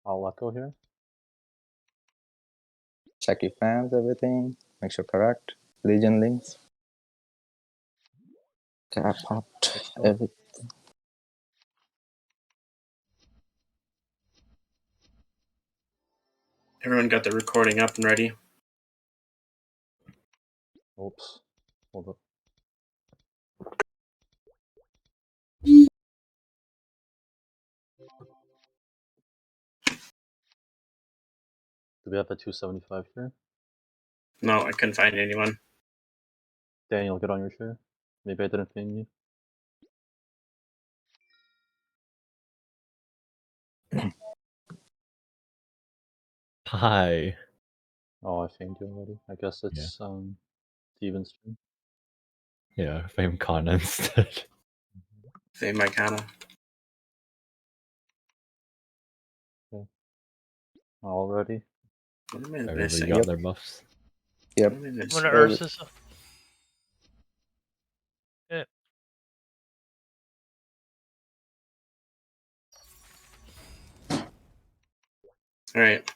I'll let go here. Check your fans, everything. Make sure correct. Legion links. Okay, I popped everything. Everyone got the recording up and ready? Oops. Hold up. Do we have a 275 here? No, I couldn't find anyone. Daniel, get on your chair. Maybe I didn't ping you. Hi. Oh, I pinged you already. I guess it's Steven's turn. Yeah, fame con instead. Same Icona. All ready? What am I Everybody missing? got Yep. their buffs. Yep. What am I I'm missing? gonna Ursus. Yeah. All right.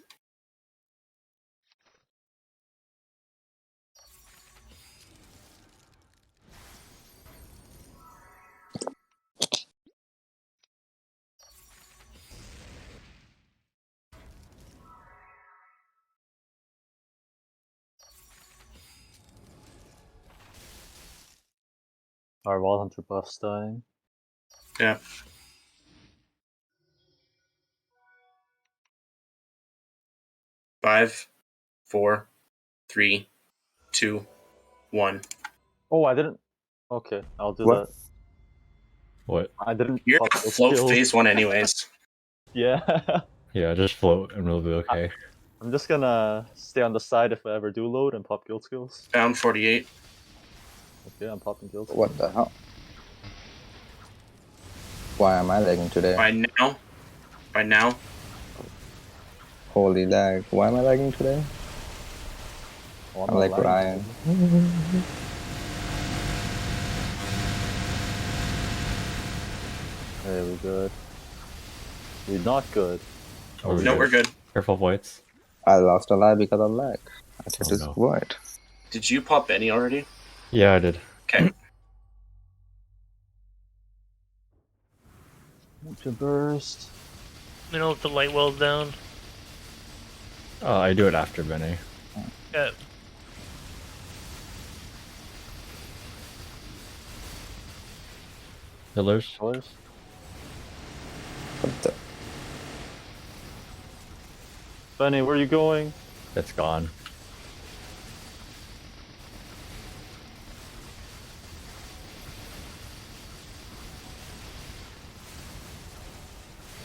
Our Wild Hunter buff's dying. Yeah. Five, 4, 3, 2, 1. Oh, I didn't. Okay, I'll do What? that. What? I didn't You're pop gonna those float skills. phase 1 anyways. Yeah. Yeah, just float and we'll be okay. I'm just gonna stay on the side if I ever do load and pop guild skills. Down 48. Okay, I'm popping guild skills. What the hell? Why am I lagging today? By now, Holy lag. Why am I lagging today? Oh, I'm not like lagging Ryan. today. Hey, we good. We're not good. Oh, we're no, good. we're good. Careful, voids. I lost a life because of lag. I took Oh, this no. void. Did you pop any already? Yeah, I did. Okay. Ninja burst. Middle of the light wells down. I do it after Benny. Yeah. Pillars. Colors. What the? Benny, where are you going? It's gone.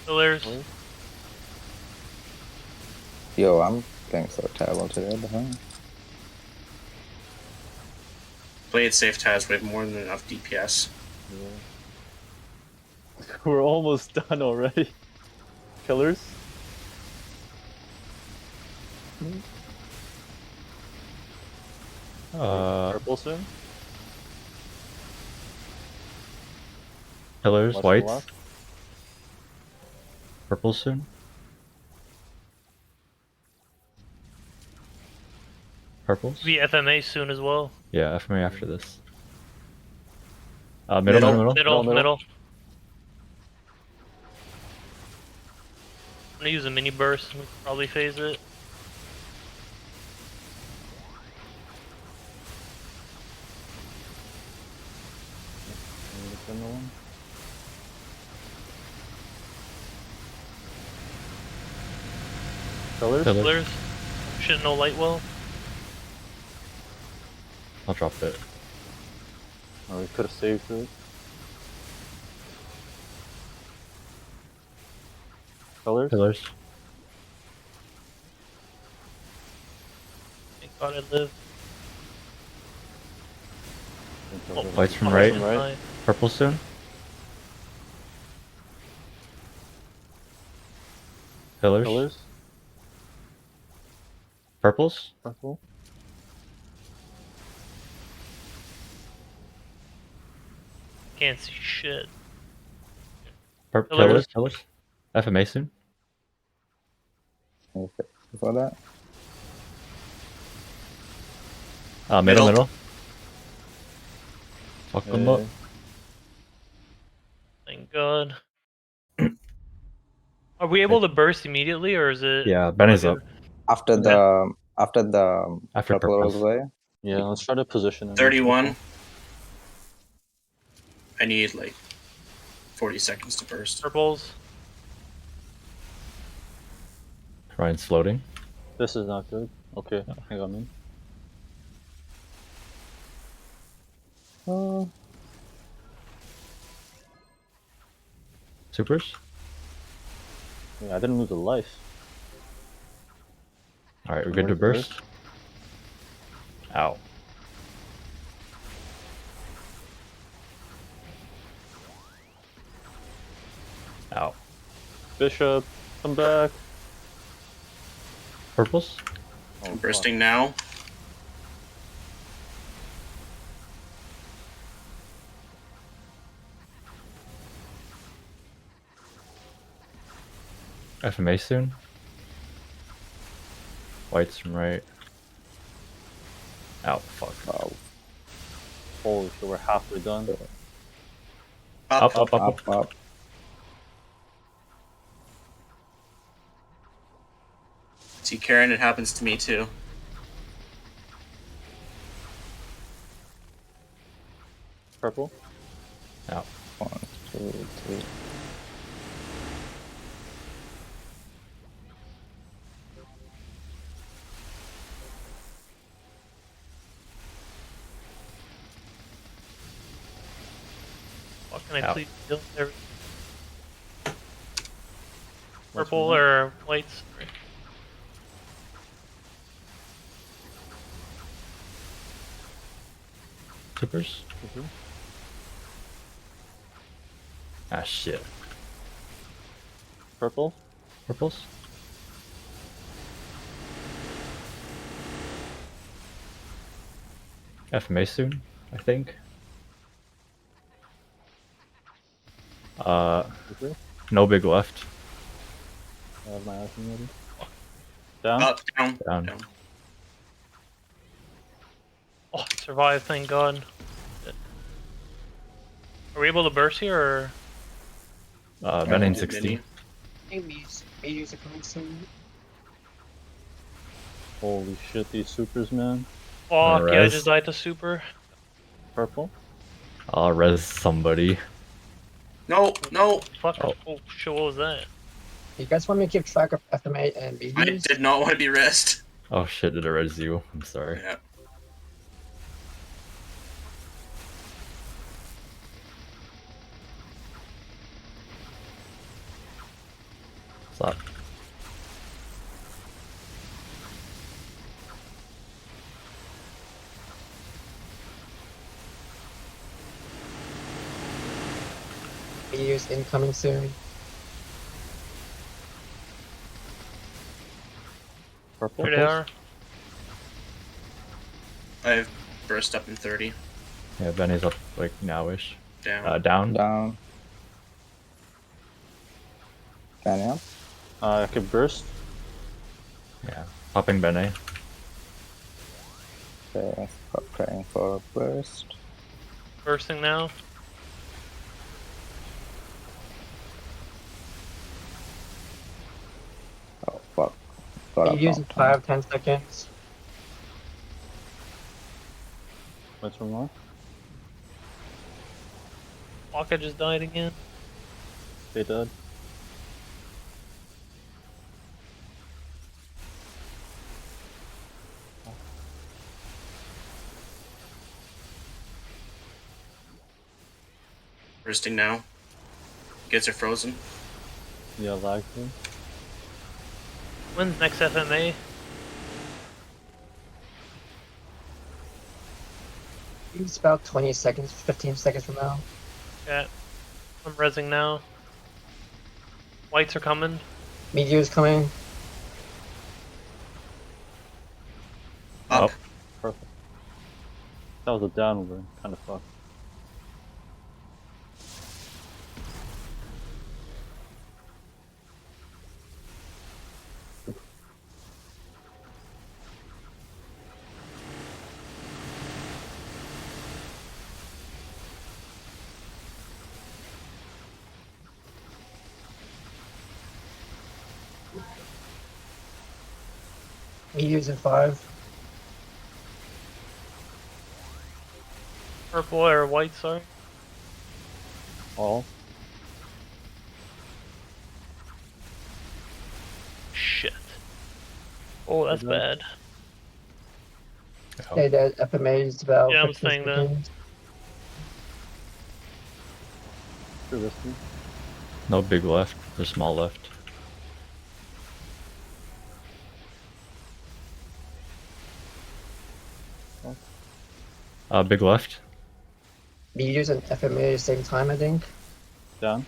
Pillars. Colors. Yo, I'm playing so terrible today. What the hell? Play it safe, Taz. We have more than enough DPS. Yeah. We're almost done already. Killers. Purple soon. Pillars, Less whites. left. Purple soon. Purples. Be FMA soon as well. Yeah, FMA after this. Middle. Middle. I'm gonna use a mini burst and probably phase it. Colors. Pillars. Shouldn't know light well. I'll drop it. Oh, we could have saved it. Colors. Pillars. Thank God I lived. Oh, Whites from oh, right. from right. Purple soon. Pillars. Colors. Purples. Purple. Can't see shit. Pillars. Pillars. FMA soon. Any fix before that? Middle, Middle. middle. Fuck them up. Hey, Thank God. Are we able to burst immediately, or is it? Yeah, Benny's up. After Okay. the After purple rolls purples. away. yeah, let's try to position him. 31. I need like 40 seconds to burst. Purples. Ryan's floating. This is not good. Okay, I got him. Supers. Yeah, I didn't lose a life. Alright, we're good to Where's burst. Ow. Ow. Bishop, come back. Purples? Oh, I'm fuck. bursting now. FMA soon. White's from right. Ow, fuck. Oh, Holy shit, we're halfway done. Up. up. See, Karen, it happens to me too. Purple. Ow. 1, 2, 3. What can I Ow. please do? There. What's Purple wrong? or whites? Supers? Mhm. Ah, shit. Purple. Purples? FMA soon, I think. Okay. No big left. I have my action ready. Down. Up, down, Down. down. Oh, survived, thank God. Are we able to burst here, or? Benning Did 60. mini. Hey, mages are coming soon. Holy shit, these supers, man. Fuck, yeah, I res. just died to super. Purple. I'll res somebody. No, no. Fuck. Oh. Oh shit, what was that? You guys want me to keep track of FMA and I mages? did not want to be rest. Oh shit, did I res you? I'm sorry. Yeah. Stop. Mages incoming soon. Purple. Here they are. I've burst up in 30. Yeah, Benny's up like nowish. Down. Down. Down. Fanny up. I could burst. Yeah. Popping Benny. Okay, preparing for a burst. Bursting now. Oh fuck. Got up Mages on in time. 5-10 seconds. What's wrong? Fuck, I just died again. They dead. Bursting now. Gates are frozen. Yeah, lag thing. When's next FMA? It's about 20 seconds, 15 seconds from now. Yeah. I'm resing now. Whites are coming. Meteor's coming. Up. Perfect. That was a downward. Kind of fucked. Meteors in 5. Purple or white, sorry. All. Shit. Oh, that's Okay. bad. Oh, Hey, that FMA is about Yeah, I'm 15 saying that. seconds. Too risky. no big left. There's small left. Big left. Meteors and FMA at the same time, I think. Down.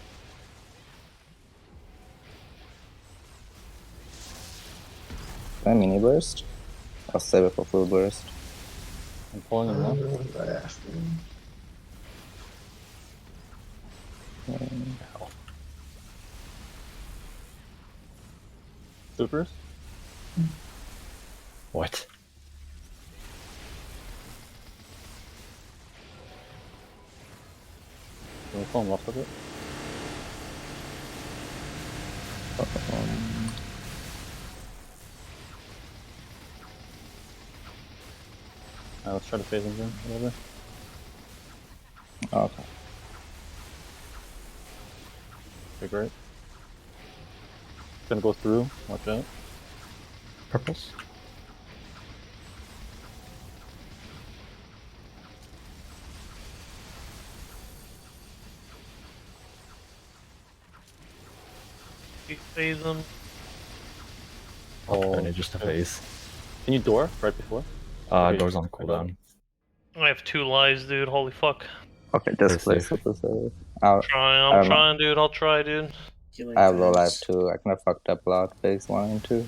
A mini burst? I'll save it for full burst. I'm pulling him left. Right after. Ow. Supers. What? Can we pull him left with it? Let's try to phase him in a little bit. Okay. Okay, great. Gonna go through. Watch out. Purples? You phase them. Oh, Benny just a phase. Can you door right before? Okay, Doors on I got it. cooldown. I have 2 lives, dude. Holy fuck. Okay, Play just play safe. super safe. I I'm don't know. trying, dude. I'll try, dude. Healing I have low life times. too. I kind of fucked up a lot phase 1 and 2.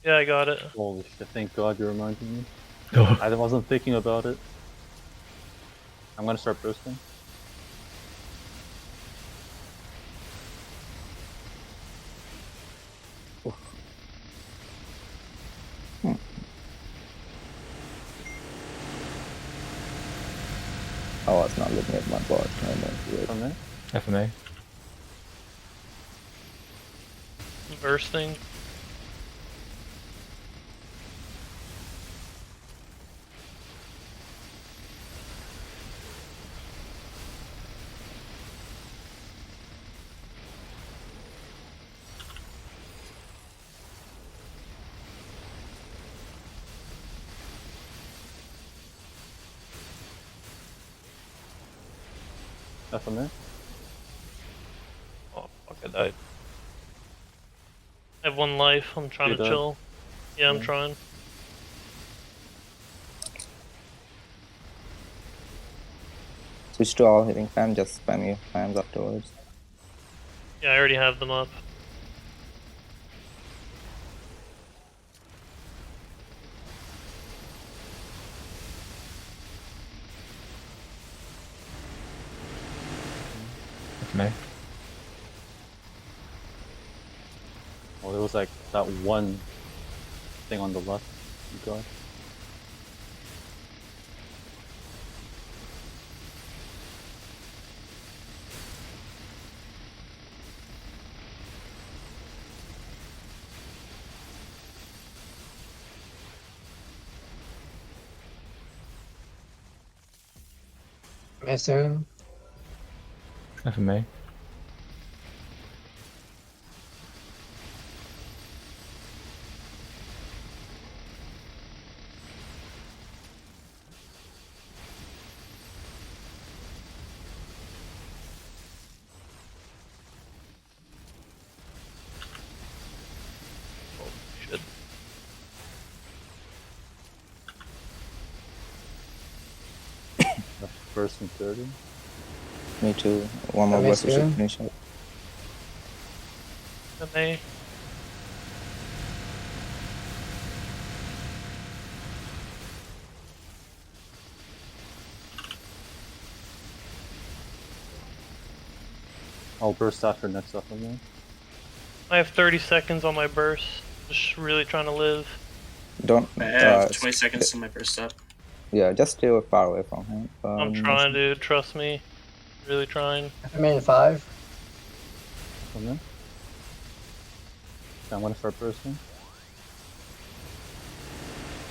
Yeah, I got it. Holy shit, thank God you reminded me. Oh, I wasn't thinking about it. I'm gonna start boosting. Oh, it's not looking at my bot. I know, weird. From there. FMA. Bursting. From there. Oh, fuck, I died. I have 1 life. I'm trying You to died? chill. Yeah, I'm Yeah. trying. Switch to all hitting fan, just spam your fans afterwards. Yeah, I already have them up. FMA. Oh, there was like that one thing on the left. You got. FMA soon. FMA. Oh, shit. First and 30. Me too. One more FMA burst, we should soon. finish it. And they. I'll burst after next up again. I have 30 seconds on my burst. Just really trying to live. Don't. I have 20 seconds to my burst up. Yeah, just stay far away from him. I'm trying, dude. Trust me. Really trying. FMA in 5. Come in. I want to start bursting.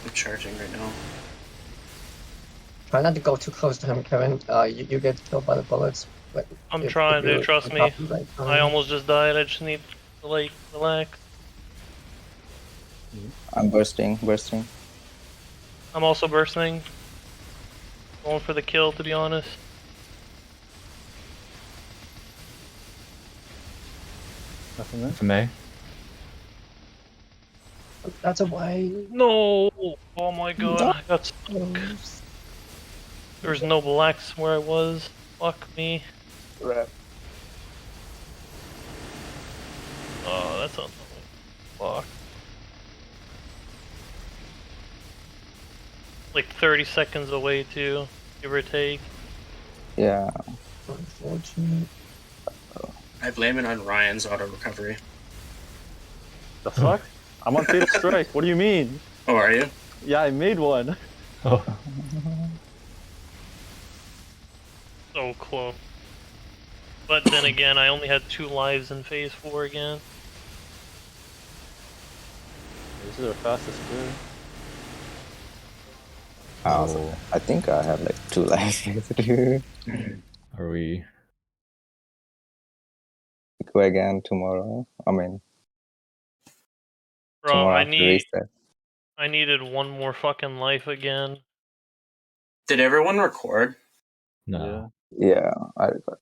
I'm charging right now. Try not to go too close to him, Kevin. You get killed by the bullets. But I'm if trying, you dude. Trust on me. top of the right I time- almost just died. I just need to like relax. I'm bursting. I'm also bursting. Going for the kill, to be honest. Nothing there. FMA. That's a way. No! Oh my god, I got stuck. There's no blacks where I was. Fuck me. Rep. Oh, that's annoying. Fuck. Like 30 seconds away too, give or take. Yeah. Unfortunate. I blame it on Ryan's auto recovery. The fuck? I'm on Fatal Strike. What do you mean? Oh, are you? Yeah, I made one. Oh, So close. But then again, I only had 2 lives in phase 4 again. This is our fastest clear. oh. I think I have like 2 lives. Are we? Go again tomorrow. I mean, Bro, tomorrow I after reset. needed 1 more fucking life again. Did everyone record? No. Yeah. Yeah, I got